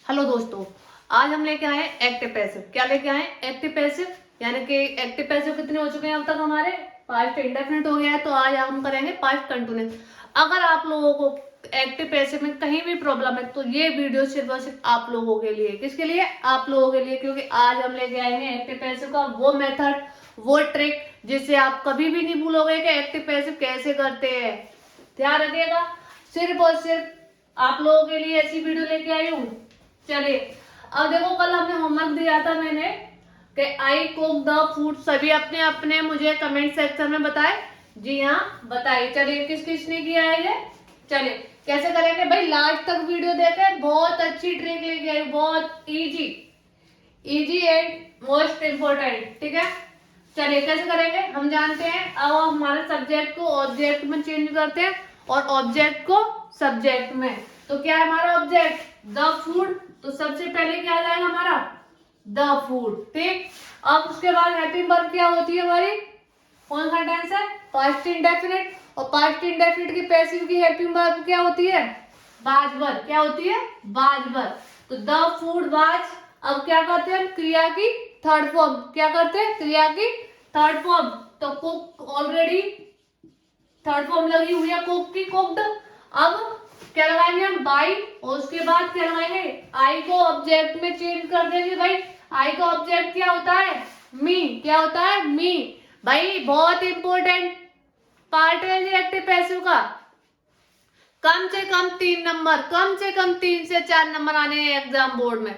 Hello दोस्तों, आज हम लेके आए एक्टिव पैसिव। क्या लेके आए? Active passive. यानी कि एक्टिव पैसिव कितने हो चुके हैं अब तक हमारे? पास्ट इंडेफिनिट हो गया है, तो आज हम करेंगे पास्ट कंटिन्यूस। अगर आप लोगों को एक्टिव पैसिव में कहीं भी प्रॉब्लम है तो ये वीडियो सिर्फ और सिर्फ आप लोगों के लिए। किसके लिए? आप लोगों के लिए, क्योंकि आज हम लेके आएंगे एक्टिव पैसिव का वो मेथड, वो ट्रिक जिससे आप कभी भी नहीं भूलोगे कि एक्टिव पैसिव कैसे करते हैं। ध्यान रखिएगा, सिर्फ और सिर्फ आप लोगों के लिए ऐसी वीडियो लेके आई हूँ। चलिए, अब देखो, कल हमने होमवर्क दिया था मैंने कि आई कुक द फूड। सभी अपने अपने मुझे कमेंट सेक्शन में बताए। जी हाँ, बताइए। चलिए, किस किसने किया है ये? चलिए, कैसे करेंगे भाई? लास्ट तक वीडियो देखें, बहुत अच्छी ट्रिक लेके आई, बहुत इजी एंड मोस्ट इम्पोर्टेंट। ठीक है, चलिए कैसे करेंगे हम जानते हैं। अब हमारे सब्जेक्ट को ऑब्जेक्ट में चेंज करते हैं और ऑब्जेक्ट को सब्जेक्ट में। तो क्या है हमारा ऑब्जेक्ट? The food. तो सबसे पहले क्या आ जाएगा हमारा? The food. ठीक, अब उसके बाद हेल्पिंग वर्ब क्या होती है हमारी? कौन सा टेंस है? Past indefinite. और पास्ट इंडेफिनिट की पैसिव की हेल्पिंग वर्ब क्या होती है? Was verb. क्या होती है? Was verb. तो द फूड वाज। अब क्या करते हैं? क्रिया की थर्ड फॉर्म। क्या करते हैं? क्रिया की थर्ड फॉर्म। तो कुक ऑलरेडी थर्ड फॉर्म लगी हुई है, कुक की, कुक्ड। अब क्या लगाएंगे हम? बाई। और उसके बाद क्या लगाएंगे? आई को ऑब्जेक्ट में चेंज कर देंगे भाई। आई का ऑब्जेक्ट क्या होता है? मी। क्या होता है? मी। भाई बहुत इंपॉर्टेंट पार्ट है ये एक्टिव पैसिव का। कम से कम 3 नंबर, कम से कम 3 से 4 नंबर आने हैं एग्जाम बोर्ड में।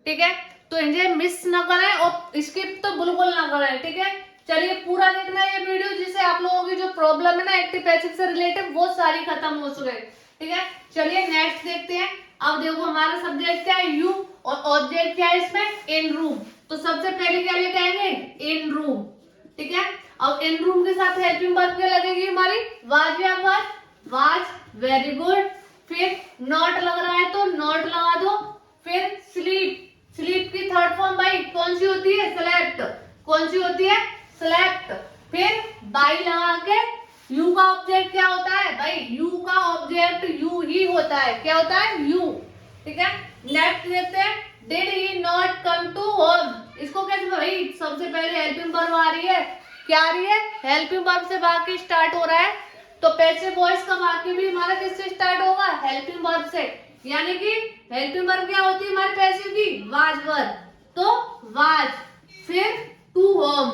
ठीक है, तो इन्हें मिस ना करें और स्किप तो बिल्कुल ना करें। ठीक है, चलिए पूरा देखना है ये वीडियो, जिससे आप लोगों की जो प्रॉब्लम है ना एक्टिव पैसिव से रिलेटेड, वो सारी खत्म हो सके। ठीक है, चलिए नेक्स्ट देखते हैं। अब देखो, हमारा सब्जेक्ट क्या है? यू। और ऑब्जेक्ट क्या है इसमें? In room. तो सबसे पहले क्या लेके आएंगे? In room. ठीक है, अब इन रूम के साथ हेल्पिंग वर्ब क्या लगेगी हमारी? वाज या वाज। Was, very good. फिर नॉट लग रहा है तो नॉट लगा दो। फिर स्लीप। स्लीप की थर्ड फॉर्म भाई कौन सी होती है? स्लेप्ट। कौन सी होती है? स्लेप्ट। फिर बाई लगा के यू का ऑब्जेक्ट क्या होता है भाई? यू का ऑब्जेक्ट यू ही होता है। क्या होता है? यू। ठीक है, नेक्स्ट देखते हैं। Did he not come to home. इसको कैसे भाई? सबसे पहले हेल्पिंग वर्ब आ रही है। क्या आ रही है? हेल्पिंग वर्ब से वाक्य स्टार्ट हो रहा है, तो पैसिव वॉइस का वाक्य भी हमारा किससे स्टार्ट होगा? हेल्पिंग वर्ब से। यानी कि हेल्पिंग वर्ब क्या होती है हमारे पैसिव की? Was verb. तो वाज, फिर टू होम।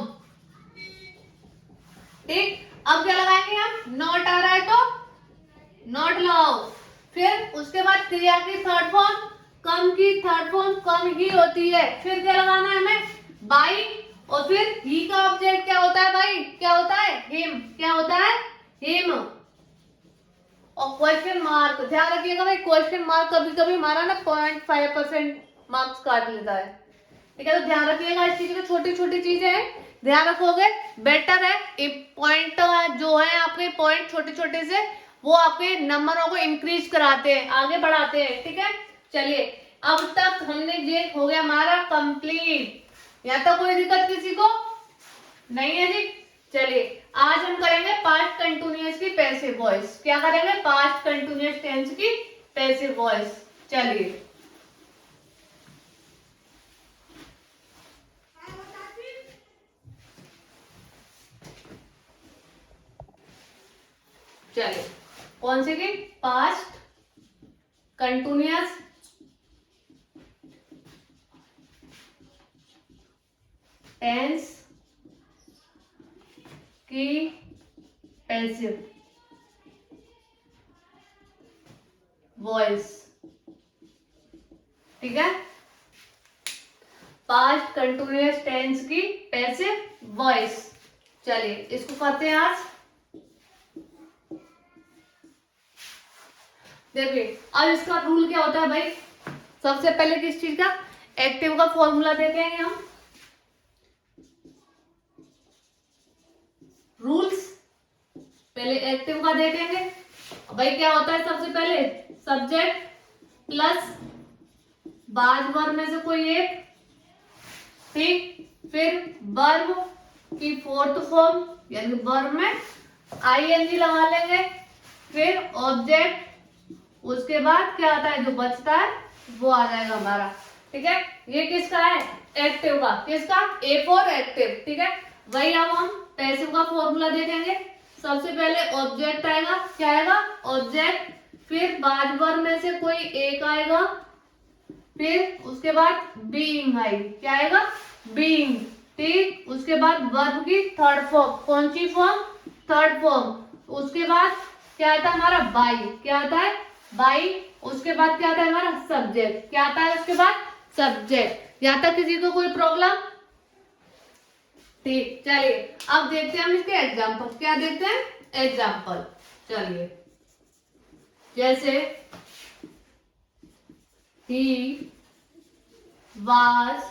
ठीक, अब क्या लगाएंगे हम? नॉट आ रहा है तो नॉट लगाओ। फिर उसके बाद क्रिया की थर्ड फॉर्म, कम की थर्ड फॉर्म कम ही होती है। फिर क्या लगाना है हमें? बाई। और फिर ही का ऑब्जेक्ट क्या होता है भाई? क्या होता है? हिम। क्या होता है? हिम। और क्वेश्चन मार्क, ध्यान रखिएगा भाई, क्वेश्चन मार्क कभी कभी हमारा ना 0.5% मार्क्स काट लेता है। ठीक है, तो ध्यान रखिएगा इस चीज की। छोटी छोटी चीजें हैं, ध्यान रखोगे बेटर है। पॉइंट जो है आपके, पॉइंट छोटे छोटे से वो आपके नंबरों को इंक्रीज कराते हैं, आगे बढ़ाते हैं। ठीक है, चलिए अब तक हमने ये हो गया हमारा कंप्लीट। यहाँ तक कोई दिक्कत किसी को नहीं है जी? चलिए आज हम करेंगे पास्ट कंटिन्यूअस की पैसिव वॉइस। क्या करेंगे? पास्ट कंटिन्यूअस टेंस की पैसिव वॉइस। चलिए, चलिए कौन सी की? पास्ट कंटिन्यूअस टेंस की पैसिव वॉइस। ठीक है, पास्ट कंटिन्यूअस टेंस की पैसिव वॉइस। चलिए इसको करते हैं आज। देखिए, अब इसका रूल क्या होता है भाई? सबसे पहले किस चीज का? एक्टिव का फॉर्मूला देखेंगे हम। रूल्स पहले एक्टिव का देखेंगे भाई। क्या होता है? सबसे पहले सब्जेक्ट प्लस बाज वर्ब में से कोई एक। ठीक, फिर वर्ब की फोर्थ फॉर्म, यानी वर्ब में आईएनजी लगा लेंगे। फिर ऑब्जेक्ट, उसके बाद क्या आता है, जो बचता है वो आ जाएगा हमारा। ठीक है, ये किसका है, एक्टिव का। किसका, ए फॉर एक्टिव। ठीक है, वही अब हम पैसिव का फॉर्मूला देखेंगे। सबसे पहले ऑब्जेक्ट आएगा, क्या आएगा, ऑब्जेक्ट, फिर बाद वर्ब में से कोई एक आएगा, फिर उसके बाद बीइंग आएगी, क्या आएगा, बीइंग। ठीक, उसके बाद वर्ब की थर्ड फॉर्म, कौन सी फॉर्म, थर्ड फॉर्म। उसके बाद क्या आता है हमारा, बाई, क्या आता है, बाई। उसके बाद क्या आता है हमारा, सब्जेक्ट, क्या आता है उसके बाद, सब्जेक्ट। यहां तक किसी को कोई प्रॉब्लम। ठीक, चलिए अब देखते हैं हम इसके एग्जाम्पल। क्या देखते हैं, एग्जाम्पल। चलिए, जैसे ही was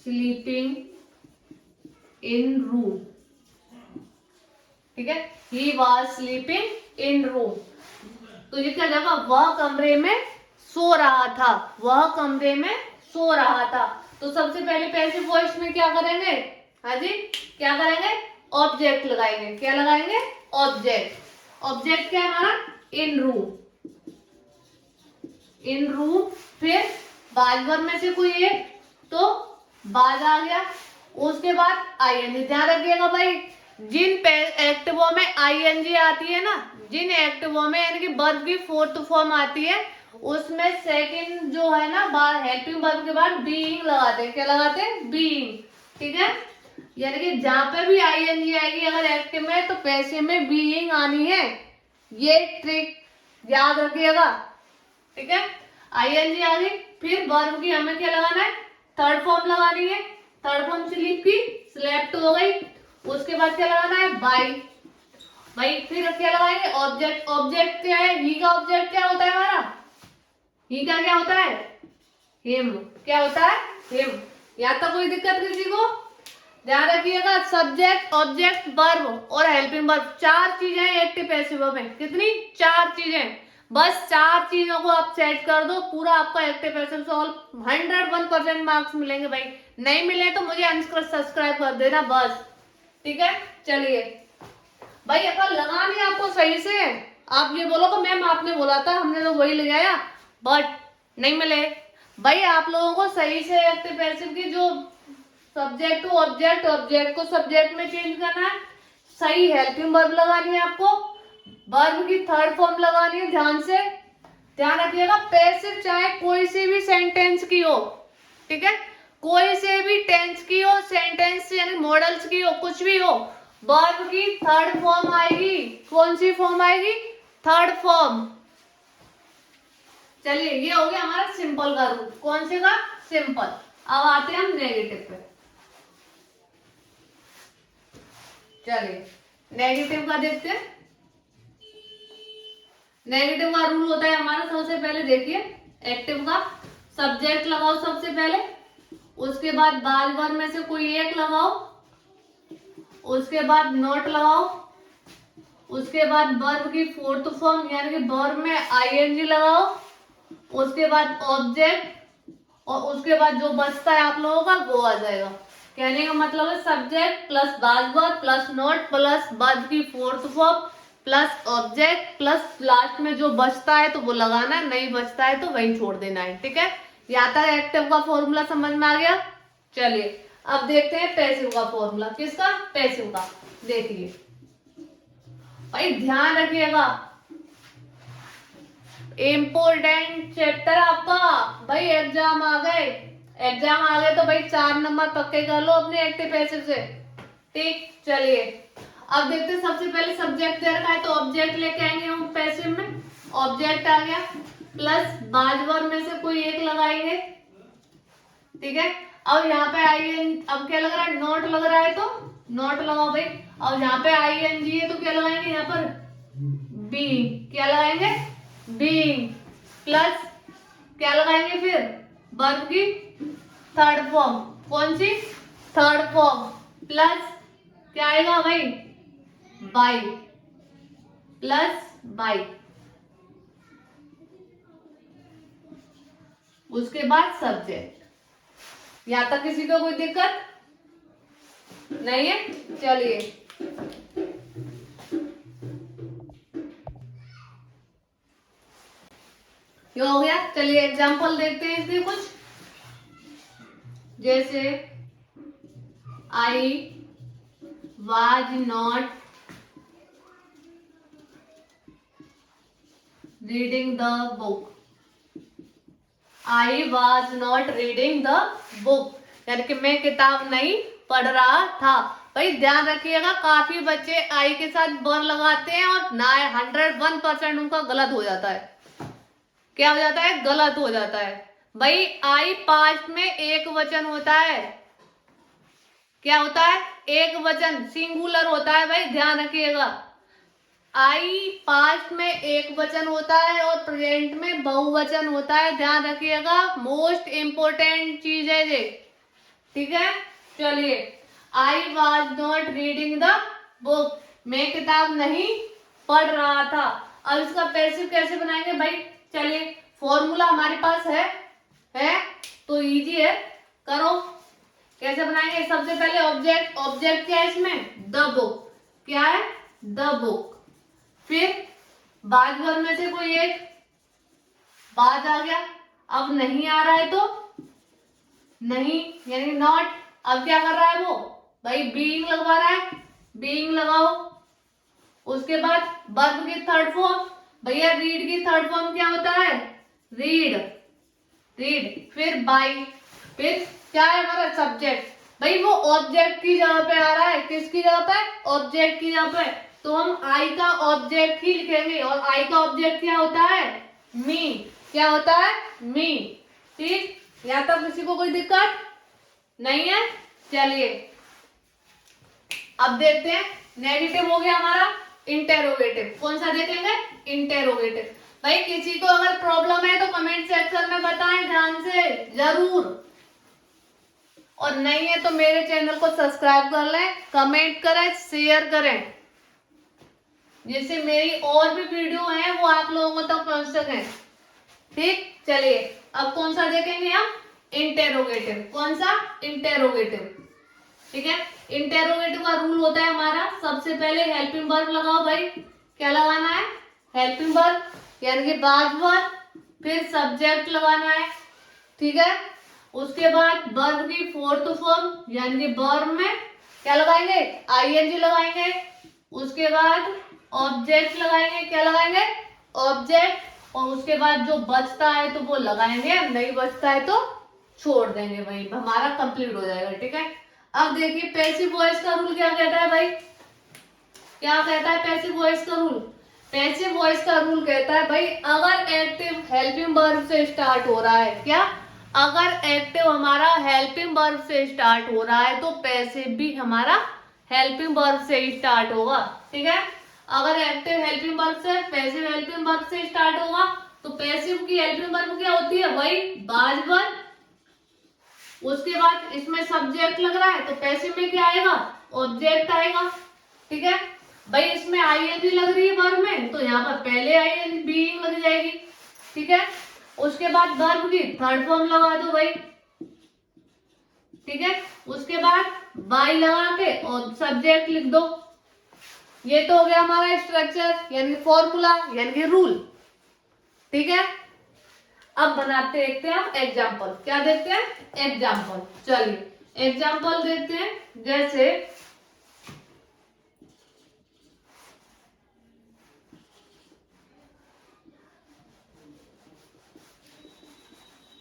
sleeping in room। ठीक है, he was sleeping in room। तो ये क्या जाएगा, वह कमरे में सो रहा था, वह कमरे में सो रहा था। तो सबसे पहले पैसिव वॉइस में क्या करेंगे, हाँ जी, क्या करेंगे, ऑब्जेक्ट लगाएंगे। क्या लगाएंगे, ऑब्जेक्ट। ऑब्जेक्ट क्या है हमारा, इन रूम, इन रूम। फिर बाद वर्ब में से कोई एक, तो बाद आ गया। उसके बाद आईएनजी। ध्यान रखिएगा भाई, जिन एक्टिवों में आईएनजी आती है ना, जिन एक्टिवों में यानी कि वर्ब की फोर्थ फॉर्म आती है, उसमें सेकंड जो है ना, हेल्पिंग वर्ब के बाद बीइंग लगाते हैं। क्या लगाते हैं, बीइंग। ठीक है, यानी कि जहां पे भी आईएनजी आएगी अगर एक्टिव में, तो पैसिव में बीइंग आनी है। ये ट्रिक याद रखिएगा। ठीक है, आईएनजी आ गई, फिर वर्ब की हमें क्या लगाना है, थर्ड फॉर्म लगानी है। थर्ड फॉर्म स्लीप की, स्लेप्ट हो गई। उसके बाद क्या लगाना है, बाई। भाई फिर क्या लगाएंगे, ऑब्जेक्ट। ऑब्जेक्ट क्या है, ही का ऑब्जेक्ट क्या होता है हमारा, ही का क्या होता है, हिम। क्या होता है, हिम। यहाँ तक कोई दिक्कत किसी को। ध्यान रखिएगा, सब्जेक्ट, ऑब्जेक्ट, वर्ब और हेल्पिंग वर्ब, चार चीजें एक्टिव पैसिव में। कितनी, चार चीजें। बस चार चीजों को आप सेट कर दो, पूरा आपका एक्टिव पैसिव सॉल्व 101% मार्क्स मिलेंगे। भाई नहीं मिले तो मुझे अनसब्सक्राइब कर देना बस। ठीक है, चलिए भाई, अगर लगा नहीं आपको सही से, आप ये बोलो कि मैम आपने बोला था, हमने तो वही लगाया, बट नहीं मिले। भाई आप लोगों को सही से एक्टिव पैसिव की जो सब्जेक्ट टू ऑब्जेक्ट, ऑब्जेक्ट को सब्जेक्ट में चेंज करना है, सही हेल्पिंग वर्ब लगानी है आपको, वर्ब की थर्ड फॉर्म लगानी है। ध्यान से ध्यान रखिएगा, पैसिव चाहे कोई सी भी सेंटेंस की हो, ठीक है, कोई से भी टेंस की हो, सेंटेंस यानी मॉडल्स की हो, कुछ भी हो, वर्ब की थर्ड फॉर्म आएगी। कौन सी फॉर्म आएगी, थर्ड फॉर्म। चलिए ये हो गया हमारा सिंपल का रूल। कौन से का, सिंपल। अब आते हैं हम नेगेटिव पे। चलिए नेगेटिव का देखते हैं। नेगेटिव का रूल होता है हमारा, सबसे पहले देखिए, एक्टिव का सब्जेक्ट लगाओ सबसे पहले, उसके बाद बाद वर्ब में से कोई एक लगाओ, उसके बाद नॉट लगाओ, उसके बाद वर्ब की फोर्थ फॉर्म यानी कि वर्ब में आईएनजी लगाओ, उसके बाद ऑब्जेक्ट, और उसके बाद जो बचता है आप लोगों का वो आ जाएगा। कहने का मतलब है सब्जेक्ट प्लस बाद verb plus not plus verb की fourth form plus object plus last में जो बचता है तो वो लगाना है, नहीं बचता है तो वही छोड़ देना है। ठीक है, यहाँ तक एक्टिव का फॉर्मूला समझ में आ गया। चलिए अब देखते हैं पैसिव का फॉर्मूला। किसका, पैसिव का। देखिए भाई ध्यान रखिएगा, इम्पोर्टेंट चैप्टर आपका। भाई एग्जाम आ गए, एग्जाम आ गए तो भाई 4 नंबर पक्के कर लो अपने एक्टिव पैसिव से। ठीक, चलिए अब देखते हैं। सबसे पहले सब्जेक्ट दे रखा है तो ऑब्जेक्ट लेके आएंगे हम पैसिव में। ऑब्जेक्ट आ गया प्लस बाद वर्ब में से कोई एक लगाएंगे। ठीक है, अब यहाँ पे आई, अब क्या लग रहा है, नॉट लग रहा है तो नॉट लगाओ भाई। अब यहाँ पे आई एन जी है तो क्या लगाएंगे, यहाँ पर बी। क्या लगाएंगे, बीइंग प्लस क्या लगाएंगे, फिर वर्ब की थर्ड फॉर्म। कौन सी, थर्ड फॉर्म प्लस क्या आएगा भाई, बाई, प्लस बाई। उसके बाद सब्जेक्ट। यहां तक किसी को कोई दिक्कत नहीं है। चलिए क्या हो गया? चलिए एग्जाम्पल देखते हैं इसके कुछ। जैसे I was not reading the book. I was not reading the book, यानी कि मैं किताब नहीं पढ़ रहा था। भाई ध्यान रखिएगा, काफी बच्चे आई के साथ बर लगाते हैं और ना 101% उनका गलत हो जाता है। क्या हो जाता है? गलत हो जाता है। भाई आई पास्ट में एक वचन होता है। क्या होता है? एक वचन, सिंगुलर होता है। भाई ध्यान रखिएगा, आई पास्ट में एक वचन होता है और प्रेजेंट में बहुवचन होता है। ध्यान रखिएगा, मोस्ट इंपोर्टेंट चीज है ये, ठीक है। चलिए, I was not reading the book, मैं किताब नहीं पढ़ रहा था। अब इसका पैसिव कैसे बनाएंगे भाई? चलिए, फॉर्मूला हमारे पास है तो इजी है, करो। कैसे बनाएंगे? सबसे पहले ऑब्जेक्ट, ऑब्जेक्ट क्या है इसमें? The book. क्या है? The book. फिर बाजवर में से कोई एक बाज आ गया। अब नहीं आ रहा है तो नहीं, यानी नॉट। अब क्या कर रहा है वो? भाई बीइंग लगवा रहा है, बीइंग लगाओ। उसके बाद वर्ब की थर्ड फॉर्म, भैया रीड की थर्ड फॉर्म क्या होता है? Read, read. फिर बाई, फिर क्या है हमारा? सब्जेक्ट। भाई वो ऑब्जेक्ट की जगह पे आ रहा है। किसकी जगह पे? ऑब्जेक्ट की जगह पे। तो हम आई का ऑब्जेक्ट ही लिखेंगे, और आई का ऑब्जेक्ट क्या होता है? मी। क्या होता है? मी। ठीक, यहाँ तक किसी को कोई दिक्कत नहीं है? चलिए अब देखते हैं, नेगेटिव हो गया हमारा, इंटेरोगेटिव। कौन सा देखेंगे? इंटेरोगेटिव। भाई किसी को अगर प्रॉब्लम है तो कमेंट सेक्शन में बताएं ध्यान से जरूर, और नहीं है तो मेरे चैनल को सब्सक्राइब कर लें, कमेंट करें, शेयर करें, जिससे मेरी और भी वीडियो हैं वो आप लोगों तक पहुंच सके। ठीक, चलिए अब कौन सा देखेंगे हम? इंटेरोगेटिव। कौन सा? इंटेरोगेटिव। ठीक है, इंटेरोगेटिव का रूल होता है हमारा, सबसे पहले हेल्पिंग वर्ब लगाओ। भाई क्या लगाना है? हेल्पिंग वर्ब, यानी कि बाज वर्ब। फिर सब्जेक्ट लगाना है, ठीक है। उसके बाद वर्ब की फोर्थ फॉर्म, यानी कि वर्ब में क्या लगाएंगे? आईएनजी लगाएंगे। उसके बाद ऑब्जेक्ट लगाएंगे। क्या लगाएंगे? ऑब्जेक्ट। और उसके बाद जो बचता है तो वो लगाएंगे, नहीं बचता है तो छोड़ देंगे। भाई हमारा कंप्लीट हो जाएगा, ठीक है। अब देखिए पैसिव वॉइस का रूल क्या कहता है भाई? क्या कहता है पैसिव वॉइस का रूल? पैसिव वॉइस का रूल कहता है भाई, अगर एक्टिव हेल्पिंग वर्ब से स्टार्ट हो रहा है, क्या? अगर एक्टिव हमारा हेल्पिंग वर्ब से स्टार्ट हो रहा है तो पैसिव भी हमारा हेल्पिंग वर्ब से ही स्टार्ट होगा, ठीक है। अगर एक्टिव हेल्पिंग वर्ब से, पैसिव हेल्पिंग वर्ब से स्टार्ट होगा तो पैसिव की हेल्पिंग वर्ब क्या होती है? वही बाज वर्ब। उसके बाद इसमें सब्जेक्ट लग रहा है तो पैसिव में क्या आएगा? ऑब्जेक्ट आएगा, ठीक है। भाई इसमें आईएनजी लग रही है वर्ब में तो यहाँ पर पहले आईएनजी बीइंग लग जाएगी, ठीक है। उसके बाद वर्ब की थर्ड फॉर्म लगा दो भाई, ठीक है। उसके बाद बाई लगा के और सब्जेक्ट लिख दो। ये तो हो गया हमारा स्ट्रक्चर, यानी फॉर्मूला, यानी कि रूल, ठीक है। अब बनाते देखते हैं हम एग्जाम्पल। क्या देखते हैं? एग्जाम्पल। चलिए एग्जाम्पल देखते हैं।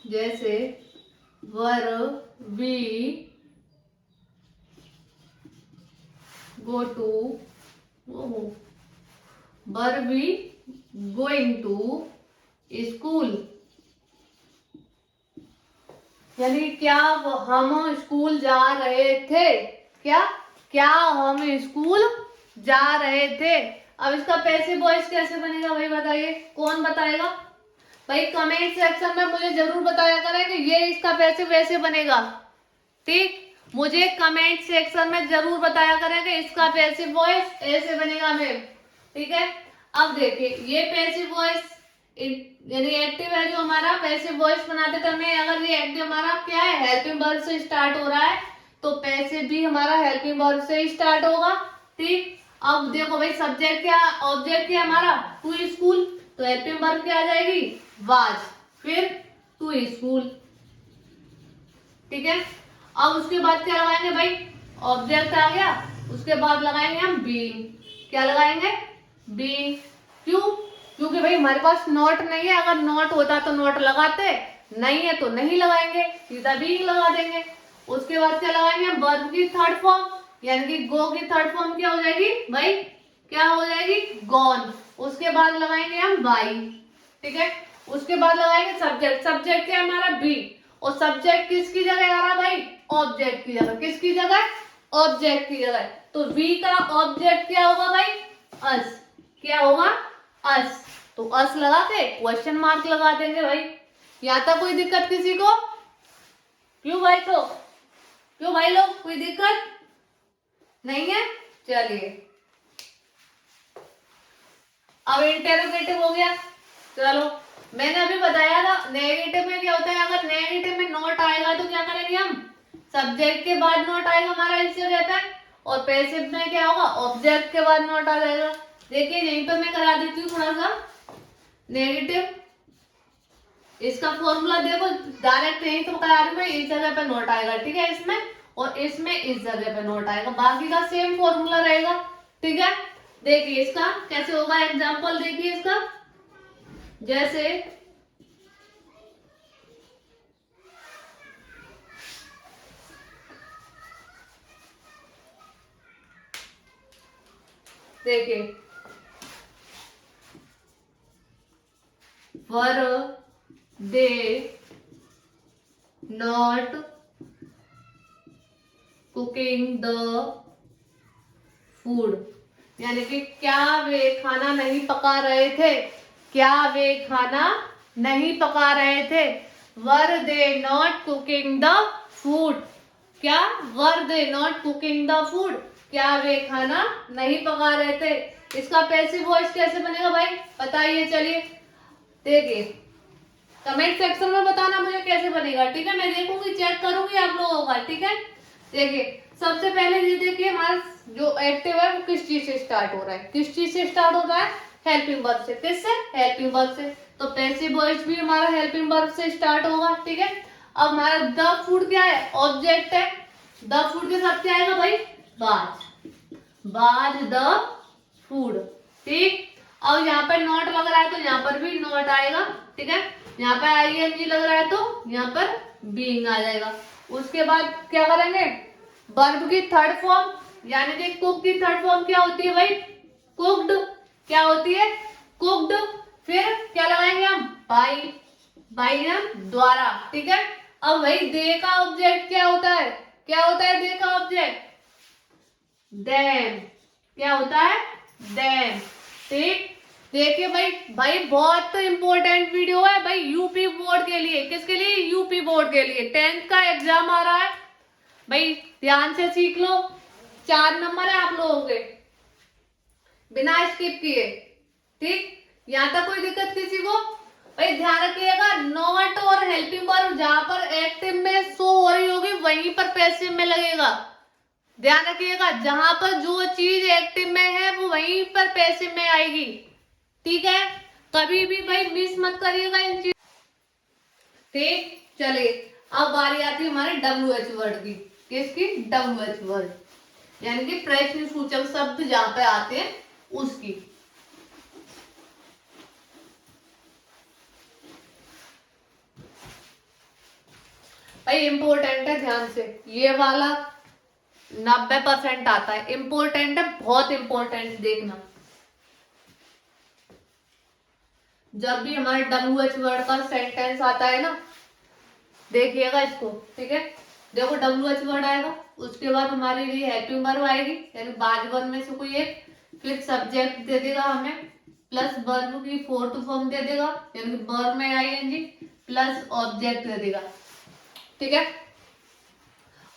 जैसे where we go to, where we going to school, यानी क्या हम स्कूल जा रहे थे? क्या हम स्कूल जा रहे थे? अब इसका पैसिव वॉइस कैसे बनेगा भाई बताइए, कौन बताएगा? भाई कमेंट सेक्शन में मुझे जरूर बताया करें कि ये इसका पैसिव वैसे बनेगा, ठीक। मुझे कमेंट सेक्शन में जरूर बताया करें कि इसका पैसिव वॉइस ऐसे बनेगा मैम, ठीक है। अब देखिए ये पैसिव वॉइस यानी एक्टिव है जो हमारा, पैसिव वॉइस बनाते समय अगर ये एक्टिव हमारा क्या है? हेल्पिंग वर्ब से स्टार्ट हो रहा है तो पैसिव भी हमारा हेल्पिंग वर्ब से ही स्टार्ट होगा, ठीक। अब देखो भाई सब्जेक्ट क्या, ऑब्जेक्ट क्या हमारा? टू स्कूल, तो हेल्पिंग वर्ब क्या आ जाएगी, वाज। फिर टू स्कूल, ठीक है। अब उसके बाद क्या लगाएंगे भाई, ऑब्जेक्ट आ गया, उसके बाद लगाएंगे हम बीइंग। क्या लगाएंगे, बीइंग। क्यों, क्योंकि भाई हमारे पास नॉट नहीं है, अगर नॉट होता तो नॉट लगाते, नहीं है तो नहीं लगाएंगे, सीधा बीइंग लगा देंगे। उसके बाद क्या लगाएंगे, वर्ब की थर्ड फॉर्म, यानी कि गो की थर्ड फॉर्म क्या हो जाएगी भाई, क्या हो जाएगी, गॉन। उसके बाद लगाएंगे हम बाई, ठीक है। उसके बाद लगाएंगे सब्जेक्ट, सब्जेक्ट क्या है हमारा बी, और सब्जेक्ट किसकी जगह आ रहा भाई, ऑब्जेक्ट की जगह। किसकी जगह, ऑब्जेक्ट की जगह। तो बी का ऑब्जेक्ट क्या होगा भाई, अस। क्या होगा, अस। तो अस लगा के क्वेश्चन मार्क लगा देंगे भाई। यहाँ तक कोई दिक्कत किसी को, क्यों भाई, तो क्यों भाई लोग, कोई दिक्कत नहीं है। चलिए अब इंटेरोगेटिव हो गया। चलो मैंने अभी बताया था नेगेटिव में क्या होता है, अगर नेगेटिव में नोट आएगा तो क्या करेंगे हम, सब्जेक्ट के बाद नोट आएगा हमारा इस जगह पे, और पैसिव में क्या होगा, ऑब्जेक्ट के बाद नोट आ जाएगा। देखिए यहीं पर मैं करा देती हूँ थोड़ा सा। नेगेटिव, इसका फॉर्मूला देखो, डायरेक्ट यहीं तो करा रही हूँ मैं, इस जगह पे नोट आएगा, ठीक है, इसमें, और इसमें इस जगह पे नोट आएगा, बाकी का सेम फॉर्मूला रहेगा, ठीक है। देखिए इसका कैसे होगा, एग्जांपल देखिए इसका, जैसे देखिए, were they not cooking the food, यानी कि क्या वे खाना नहीं पका रहे थे, क्या वे खाना नहीं पका रहे थे। Were they not cooking the food, क्या, were they not cooking the food, क्या वे खाना नहीं पका रहे थे। इसका पैसिव वॉइस कैसे बनेगा भाई, बताइए, चलिए देखिए, कमेंट सेक्शन में बताना मुझे कैसे बनेगा, ठीक है। मैं देखूंगी, चेक करूंगी आप लोगों का, ठीक है। देखिए सबसे पहले ये देखिए, हमारा जो एक्टिव है वो किस चीज से स्टार्ट हो रहा है, किस चीज से स्टार्ट हो रहा है, हेल्पिंग वर्ब से। किससे, हेल्पिंग वर्ब से। तो पैसिव वॉइस भी हमारा हेल्पिंग वर्ब से स्टार्ट होगा, ठीक है। अब हमारा द फूड क्या है, ऑब्जेक्ट है, द फूड के साथ क्या आएगा भाई, बाज, बाज द फूड, ठीक। अब यहाँ पर नोट लग रहा है तो यहाँ पर भी नोट आएगा, ठीक है। यहाँ पर आईएनजी लग रहा है तो यहाँ पर बीइंग आ जाएगा। उसके बाद क्या करेंगे, वर्ब की थर्ड फॉर्म, यानी कि कुक की थर्ड फॉर्म क्या होती है भाई, कुक्ड, क्या होती है, कुक्ड। फिर क्या लगाएंगे हम, बाई, बाई हम द्वारा, ठीक है। अब भाई दे का ऑब्जेक्ट क्या होता है, क्या होता है दे का ऑब्जेक्ट, देम, क्या होता है, देम, ठीक। देखिए भाई, भाई बहुत इंपॉर्टेंट वीडियो है भाई, यूपी बोर्ड के लिए। किसके लिए, यूपी बोर्ड के लिए, 10th का एग्जाम आ रहा है भाई, ध्यान से सीख लो। 4 नंबर है आप लोगों के, बिना स्किप किए, ठीक। यहाँ तक कोई दिक्कत किसी को, भाई ध्यान रखिएगा, नॉट और हेल्पिंग वर्ब जहां पर एक्टिव में शो हो रही होगी वहीं पर पैसिव में लगेगा। ध्यान रखिएगा, जहां पर जो चीज एक्टिव में है वो वहीं पर पैसिव में आएगी, ठीक है। कभी भी भाई मिस मत करिएगा इन चीज, ठीक। चलिए अब बारी आती है हमारे WH वर्ड की, किसकी, WH वर्ड, यानी कि प्रश्न सूचक शब्द जहां पे आते हैं उसकी। भाई इंपॉर्टेंट है, ध्यान से, ये वाला 90% आता है, इंपॉर्टेंट है, बहुत इंपॉर्टेंट, देखना। जब भी हमारे WH वर्ड का सेंटेंस आता है ना, देखिएगा इसको, ठीक है। देखो WH वर्ड आएगा, उसके बाद हमारे लिए हेल्पिंग वर्ब आएगी, यानी बाद वर्ब में से कोई एक, फिर सब्जेक्ट दे देगा हमें, प्लस वर्ब की फोर्थ फॉर्म दे देगा, यानी कि वर्ब में आईएनजी, प्लस ऑब्जेक्ट दे देगा, ठीक है।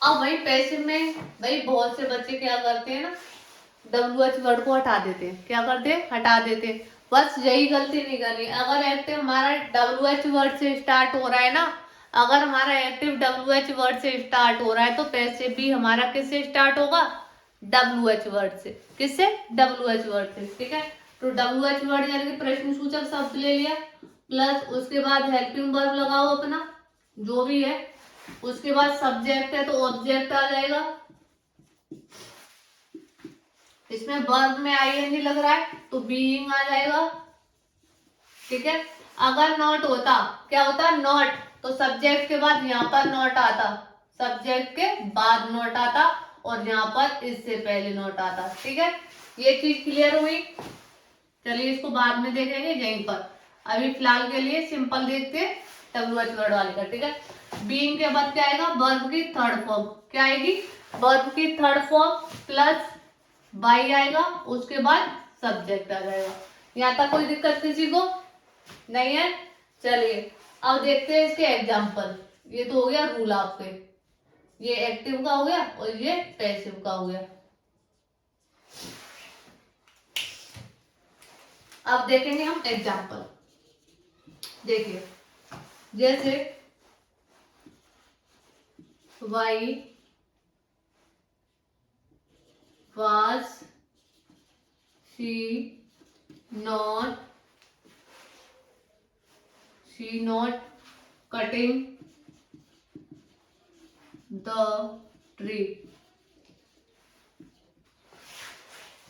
अब वही पैसिव में भाई बहुत से बच्चे क्या करते हैं ना, WH वर्ड को हटा देते हैं, क्या करते हैं, हटा देते हैं। बस यही गलती नहीं करनी। अगर एक्टिव हमारा WH वर्ड से स्टार्ट हो रहा है ना, अगर हमारा एक्टिव WH वर्ड से स्टार्ट हो रहा है तो पैसिव भी हमारा किससे स्टार्ट होगा, WH वर्ड से। किससे, WH वर्ड से, ठीक है। तो WH वर्ड यानी कि प्रश्न सूचक शब्द ले लिया, प्लस उसके बाद हेल्पिंग वर्ब लगाओ अपना जो भी है, उसके बाद सब्जेक्ट है तो ऑब्जेक्ट आ जाएगा, इसमें वर्ब में आईएनजी लग रहा है तो बीइंग आ जाएगा। ठीक है, अगर नॉट होता, क्या होता नॉट, तो सब्जेक्ट के बाद यहाँ पर नॉट आता, सब्जेक्ट के बाद नॉट आता और यहाँ पर इससे पहले नॉट आता। ठीक है, ये चीज क्लियर हुई। चलिए इसको बाद में देखेंगे यहीं पर, अभी फिलहाल के लिए सिंपल देखते WH वर्ड वाले का। ठीक है, बीइंग के बाद क्या आएगा, वर्ब की थर्ड फॉर्म, क्या आएगी, वर्ब की थर्ड फॉर्म प्लस बाई आएगा, उसके बाद सब्जेक्ट आ जाएगा। यहाँ तक कोई दिक्कत किसी को नहीं है। चलिए अब देखते हैं इसके एग्जाम्पल। ये तो हो गया रूल आपके, ये एक्टिव का हो गया और ये पैसिव का हो गया। अब देखेंगे हम एग्जाम्पल। देखिए जैसे Y was she not cutting the tree?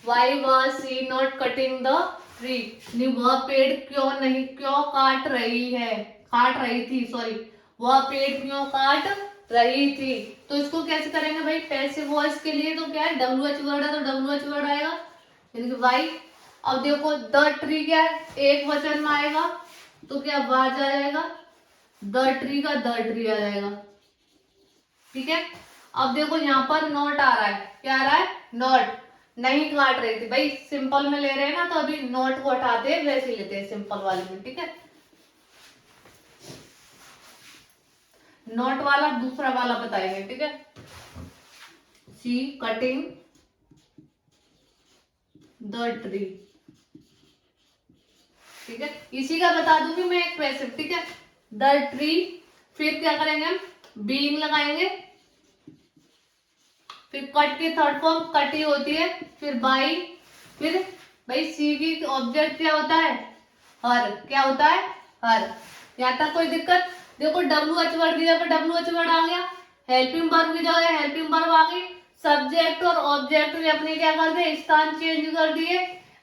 Why was she not cutting the tree? वह पेड़ क्यों काट रही थी, सॉरी, वह पेड़ क्यों काट रही थी। तो इसको कैसे करेंगे भाई, पैसिव वॉइस के लिए तो क्या है, WH वर्ड है तो WH वर्ड आएगा, यानी कि वाई। अब देखो द ट्री क्या है, एक वचन में आएगा तो क्या वाज आ जाएगा, द ट्री का द ट्री आ जाएगा। ठीक है, अब देखो यहाँ पर नॉट आ रहा है, क्या आ रहा है, नॉट, नहीं काट रही थी। भाई सिंपल में ले रहे हैं ना तो अभी नॉट को हटाते हैं, वैसे लेते हैं सिंपल वाले में। ठीक है, नॉट वाला दूसरा वाला बताएंगे। ठीक है, सी कटिंग द ट्री। ठीक है, इसी का बता दूंगी मैं एक पैसिव। ठीक है, द ट्री, फिर क्या करेंगे हम, बीइंग लगाएंगे, फिर कट की थर्ड फॉर्म कटी होती है, फिर बाई, फिर भाई सी की ऑब्जेक्ट क्या होता है, हर, क्या होता है, हर। यहाँ तक कोई दिक्कत। देखो WH वर्ड की जगह WH वर्ड आ गया, हेल्पिंग वर्ब की जगह हेल्पिंग वर्ब आ गई, सब्जेक्ट और ऑब्जेक्ट ने अपने क्या कर दिए, स्थान चेंज कर दिए।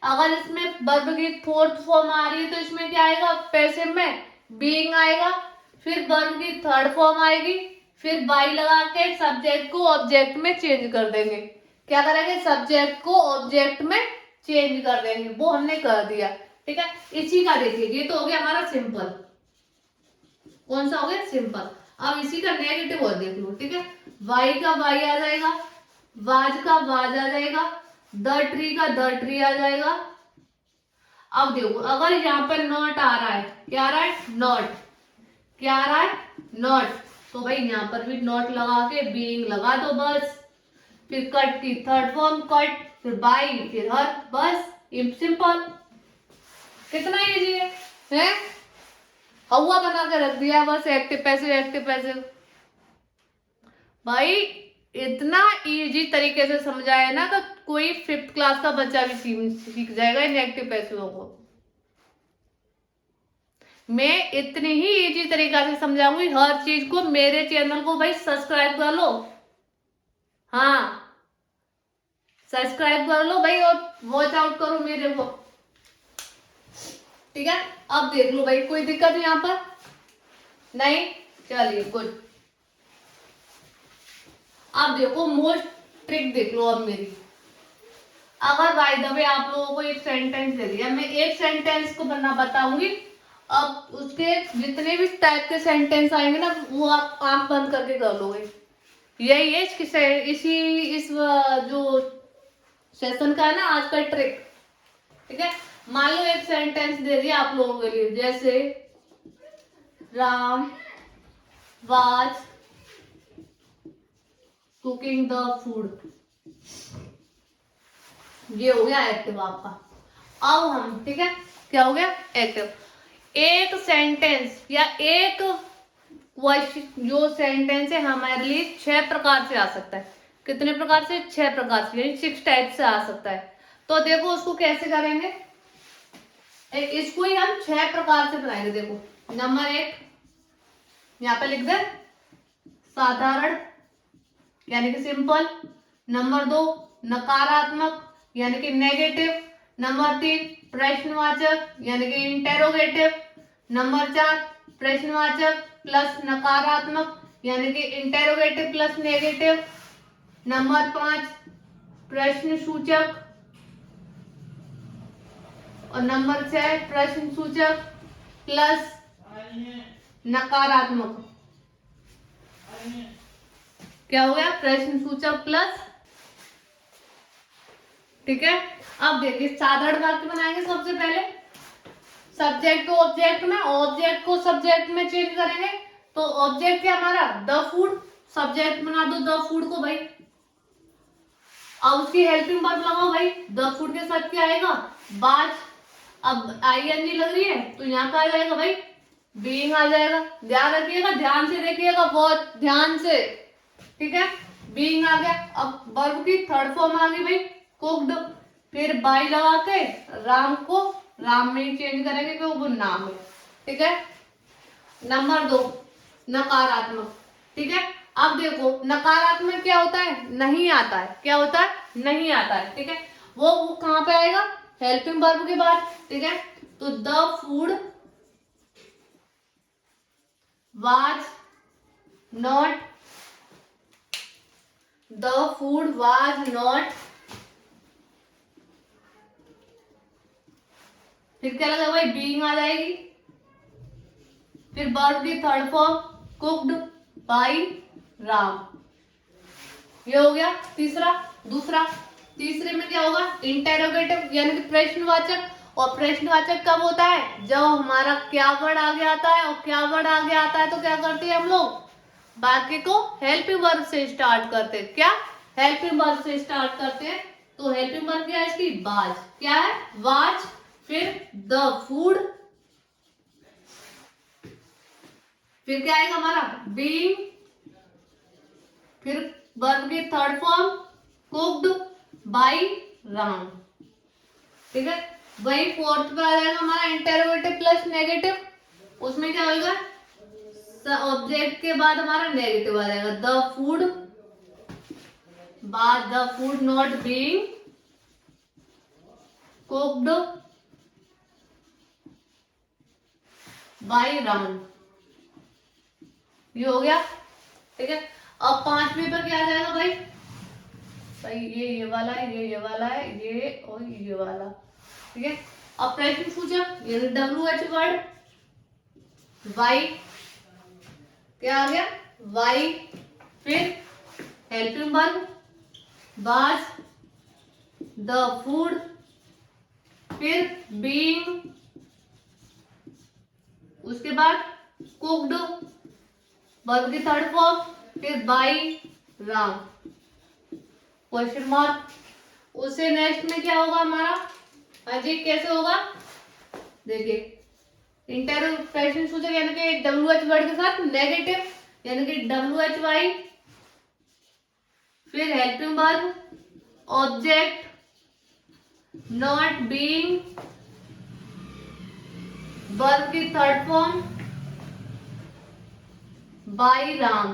अगर इसमें वर्ब की फोर्थ फॉर्म आ रही है तो इसमें क्या आएगा, पैसिव में बीइंग आएगा, फिर वर्ब की थर्ड फॉर्म आएगी, फिर बाई लगा के सब्जेक्ट को ऑब्जेक्ट में चेंज कर देंगे। क्या करेंगे, सब्जेक्ट को ऑब्जेक्ट में चेंज कर देंगे, वो हमने कर दिया। ठीक है, इसी का देखिए, ये तो हो गया हमारा सिंपल। कौन सा हो गया, सिंपल। अब इसी का नेगेटिव और देख लो। ठीक है, वाई का वाई आ जाएगा, वाज का वाज आ जाएगा, द ट्री का द ट्री आ जाएगा। अब देखो अगर यहाँ पर नॉट आ रहा है, क्या आ रहा है, नॉट, क्या आ रहा है, नॉट, तो भाई यहाँ पर भी नॉट लगा के बीइंग लगा दो बस, फिर कट की थर्ड फॉर्म कट, फिर बाई, फिर हर, बस सिंपल। कितना इजी है? हवा बना के रख दिया बस, एक्टिव पैसिव एक्टिव पैसिव। भाई इतना इजी तरीके से समझाया ना तो कोई 5th क्लास का बच्चा भी सीख जाएगा इन एक्टिव पैसिवों को। मैं इतनी ही इजी तरीका से समझाऊंगी हर चीज को। मेरे चैनल को भाई सब्सक्राइब कर लो, हाँ सब्सक्राइब कर लो भाई, और वॉच आउट करो मेरे को। ठीक है, अब देख लो भाई, कोई दिक्कत यहाँ पर नहीं। चलिए गुड। अब देखो मोस्ट ट्रिक देख लो अब मेरी। अगर बाय द वे आप लोगों को एक सेंटेंस दे दिया, मैं एक सेंटेंस को बनना बताऊंगी, अब उसके जितने भी टाइप के सेंटेंस आएंगे ना वो आप आंख बंद करके कर लोगे। यही है इस जो सेशन का है ना आज का ट्रिक। ठीक है, मान लो एक सेंटेंस दे दिया आप लोगों के लिए, जैसे Ram was cooking the food, ये हो गया एक्टिव आपका। अब हम, ठीक है, क्या हो गया, एक्टिव। एक सेंटेंस या एक क्वेश्चन, जो सेंटेंस है हमारे लिए 6 प्रकार से आ सकता है। कितने प्रकार से, 6 प्रकार से, यानी 6 टाइप से आ सकता है। तो देखो उसको कैसे करेंगे। इसको ही हम 6 प्रकार से बनाएंगे। देखो नंबर 1 यहाँ पे लिख दे साधारण यानी कि सिंपल। नंबर 2 नकारात्मक यानी कि नेगेटिव। नंबर 3 प्रश्नवाचक यानी कि इंटेरोगेटिव। नंबर 4 प्रश्नवाचक प्लस नकारात्मक यानी कि इंटेरोगेटिव प्लस नेगेटिव। नंबर 5 प्रश्न सूचक और नंबर 6 प्रश्न सूचक प्लस नकारात्मक। क्या हो गया? प्रश्न सूचक प्लस। ठीक है, अब देखिए साधारण वाक्य बनाएंगे। सबसे पहले सब्जेक्ट को ऑब्जेक्ट में, ऑब्जेक्ट को सब्जेक्ट में चेंज करेंगे। तो ऑब्जेक्ट है हमारा द फूड, सब्जेक्ट बना दो द फूड को भाई। अब उसकी हेल्पिंग वर्ब लगाओ भाई। द फूड के साथ क्या आएगा? बाज। अब आईएनजी लग रही है तो यहाँ का आ जाएगा भाई बीइंग आ जाएगा। ध्यान रखिएगा, ध्यान से देखिएगा, बहुत ध्यान से। ठीक है, बीइंग आ गया। अब वर्ब की थर्ड फॉर्म आ गई भाई कुक्ड। फिर बाई लगा के राम को राम में चेंज करेंगे क्योंकि वो नाम है। ठीक है, नंबर 2 नकारात्मक। ठीक है, अब देखो नकारात्मक क्या होता है? नहीं आता है। क्या होता है? नहीं आता है। ठीक है, वो कहाँ पे आएगा? हेल्पिंग वर्ब के बाद। ठीक है, तो the food was not, the food was not. फिर क्या लगा भाई? बीइंग आ जाएगी। फिर वर्ब की third form cooked by Ram. ये हो गया तीसरा। दूसरा, तीसरे में क्या होगा? इंटेरोगेटिव यानी कि प्रश्नवाचक। और प्रश्नवाचक कब होता है? जब हमारा क्या वर्ड आगे आता है। और क्या वर्ड आगे आता है तो क्या करते हैं हम लोग? वाक्य को हेल्पिंग वर्ब से स्टार्ट करते हैं। क्या? हेल्पिंग वर्ब से स्टार्ट करते हैं। तो हेल्पिंग वर्ब क्या है इसकी? वाज। क्या है? वाज। फिर द फूड, फिर क्या आएगा हमारा? बीइंग। फिर वर्ब की third form cooked by Ram. ठीक है, वही फोर्थ पे आ जाएगा हमारा इंटेरोगेटिव प्लस नेगेटिव। उसमें क्या होगा? ऑब्जेक्ट के बाद हमारा नेगेटिव आ जाएगा। द फूड बाद the food not being cooked by Ram. ये हो गया। ठीक है, अब 5वें पर क्या आ जाएगा भाई? भाई ये वाला है, ये वाला है, ये और ये वाला। ठीक है, अब प्रश्न सूचक ये WH वर्ड वाई। क्या आ गया? वाई। फिर helping verb was the food. फिर बीइंग, उसके बाद कुक्ड वर्ब की थर्ड फॉर्म। फिर बाई राम क्वेश्चन मार्क। उससे नेक्स्ट में क्या होगा हमारा? हाँ जी, कैसे होगा? देखिए इंटर प्रश्न सूचक यानी कि WH वर्ड के साथ नेगेटिव यानी कि WHY। फिर helping verb object not being verb की थर्ड फॉर्म बाई राम।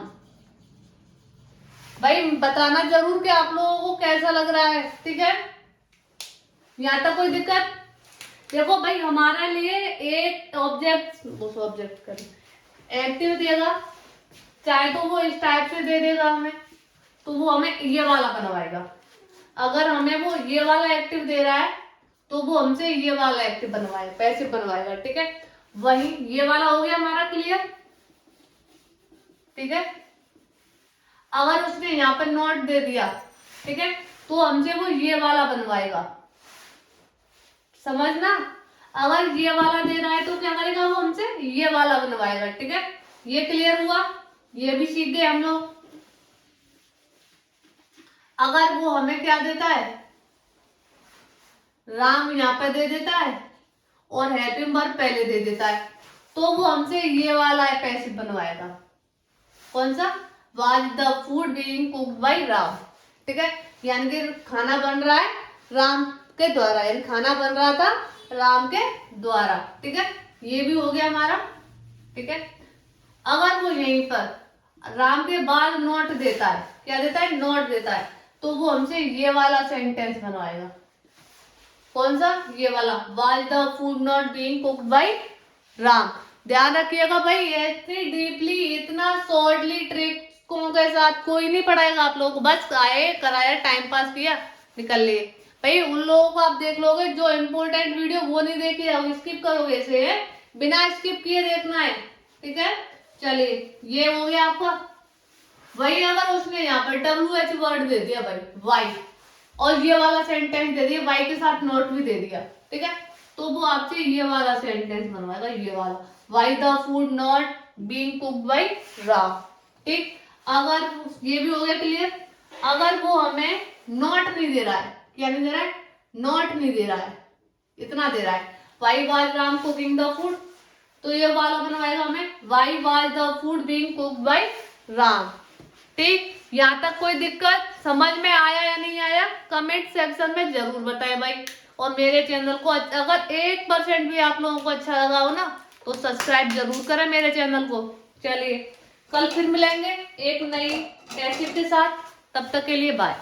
भाई बताना जरूर कि आप लोगों को कैसा लग रहा है। ठीक है, यहाँ तक कोई दिक्कत? देखो भाई हमारे लिए एक ऑब्जेक्ट एक्टिव देगा, चाहे तो वो इस टाइप से दे देगा हमें, तो वो हमें ये वाला बनवाएगा। अगर हमें वो ये वाला एक्टिव दे रहा है तो वो हमसे ये वाला एक्टिव बनवाएगा, पैसिव बनवाएगा। ठीक है, वही ये वाला हो गया हमारा क्लियर। ठीक है, अगर उसने यहाँ पर नोट दे दिया, ठीक है, तो हमसे वो ये वाला बनवाएगा। समझना, अगर ये वाला दे रहा है तो क्या करेगा? वो हमसे ये वाला बनवाएगा। ठीक है, ये क्लियर हुआ? ये भी सीख गए हम लोग। अगर वो हमें क्या देता है? राम यहाँ पे दे देता है और हेल्पिंग वर्ब पहले दे देता है, तो वो हमसे ये वाला है पैसिव बनवाएगा। कौन सा? Was the food being cooked bye Ram. ठीक है, यानी कि खाना बन रहा है राम के द्वारा, यानी खाना बन रहा था राम के द्वारा। ठीक है, ये भी हो गया हमारा। ठीक है, अगर वो यहीं पर राम के बाद नोट देता है, क्या देता है, नोट देता है, तो वो हमसे ये वाला सेंटेंस बनवाएगा। कौन सा, ये वाला, was the food not being cooked bye Ram. ध्यान रखिएगा भाई, इतनी डीपली, इतना शॉर्टली ट्रिकों के साथ कोई नहीं पढ़ाएगा आप लोगों को। बस आए, कराया, टाइम पास किया, निकल लिए। भाई उन लोगों को आप देख लोगे जो इम्पोर्टेंट वीडियो वो नहीं देखे जाओगे, स्किप करोगे, इसे बिना स्किप किए देखना है। ठीक है, चलिए ये हो गया आपका। वही अगर उसने यहाँ पर WH वर्ड दे दिया भाई, वाई, और ये वाला सेंटेंस दे दिया, वाई के साथ नोट भी दे दिया, ठीक है, तो वो आपसे ये वाला सेंटेंस बनवाएगा, ये वाला, why the food not being cooked bye Ram. ठीक, अगर ये भी हो गया क्लियर। अगर वो हमें नॉट नहीं दे रहा है, क्या नहीं दे रहा है, नॉट नहीं दे रहा है, इतना दे रहा है, why was Ram cooking the food, तो ये वाला बनवाएगा हमें, why was the food being cooked bye Ram. ठीक, यहाँ तक कोई दिक्कत समझ में आया या नहीं आया, कमेंट सेक्शन में जरूर बताएं भाई। और मेरे चैनल को अगर 1% भी आप लोगों को अच्छा लगा हो ना, तो सब्सक्राइब जरूर करें मेरे चैनल को। चलिए कल फिर मिलेंगे एक नई रेसिपी के साथ, तब तक के लिए बाय।